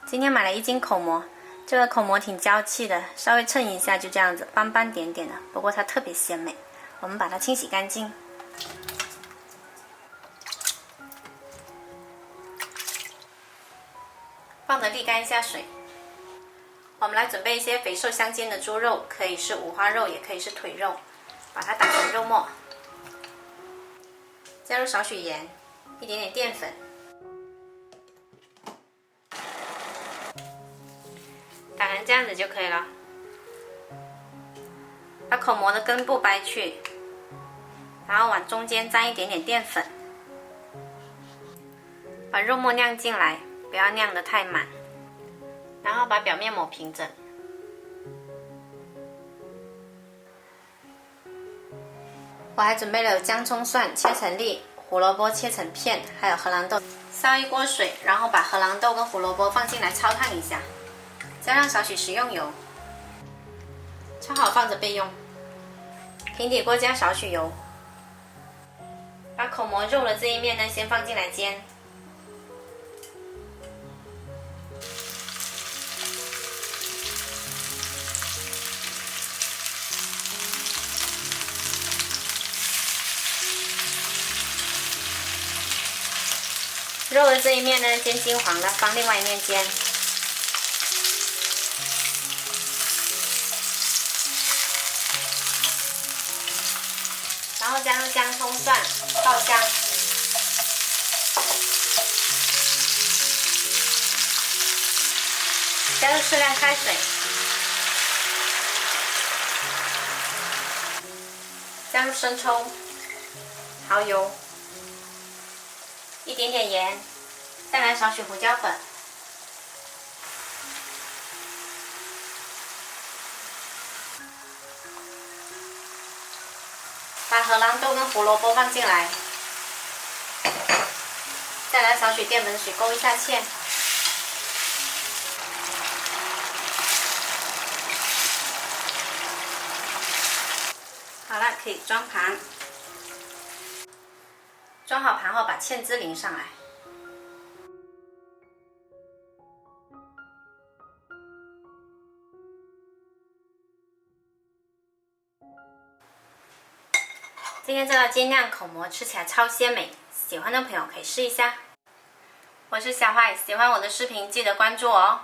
今天买了1斤口蘑，这个口蘑挺娇气的，稍微称一下就这样子，斑斑点点的，不过它特别鲜美。我们把它清洗干净，放着沥干一下水。我们来准备一些肥瘦相间的猪肉，可以是五花肉，也可以是腿肉，把它打成肉末，加入少许盐，一点点淀粉。打成这样子就可以了。把口蘑的根部掰去，然后往中间沾一点点淀粉，把肉末酿进来，不要酿得太满，然后把表面抹平整。我还准备了姜、葱、蒜切成粒，胡萝卜切成片，还有荷兰豆。烧一锅水，然后把荷兰豆跟胡萝卜放进来焯烫一下，加上少许食用油，焯好放着备用。平底锅加少许油，把口蘑肉的这一面呢先放进来煎。肉的这一面呢煎金黄了，放另外一面煎。然后加入姜、葱、蒜，爆香。加入适量开水，加入生抽、蚝油，一点点盐，再来少许胡椒粉。把荷兰豆跟胡萝卜放进来，再来少许淀粉水勾一下芡。好了，可以装盘。装好盘后，把芡汁淋上来。今天这道煎酿口蘑吃起来超鲜美，喜欢的朋友可以试一下。我是小坏，喜欢我的视频记得关注我哦。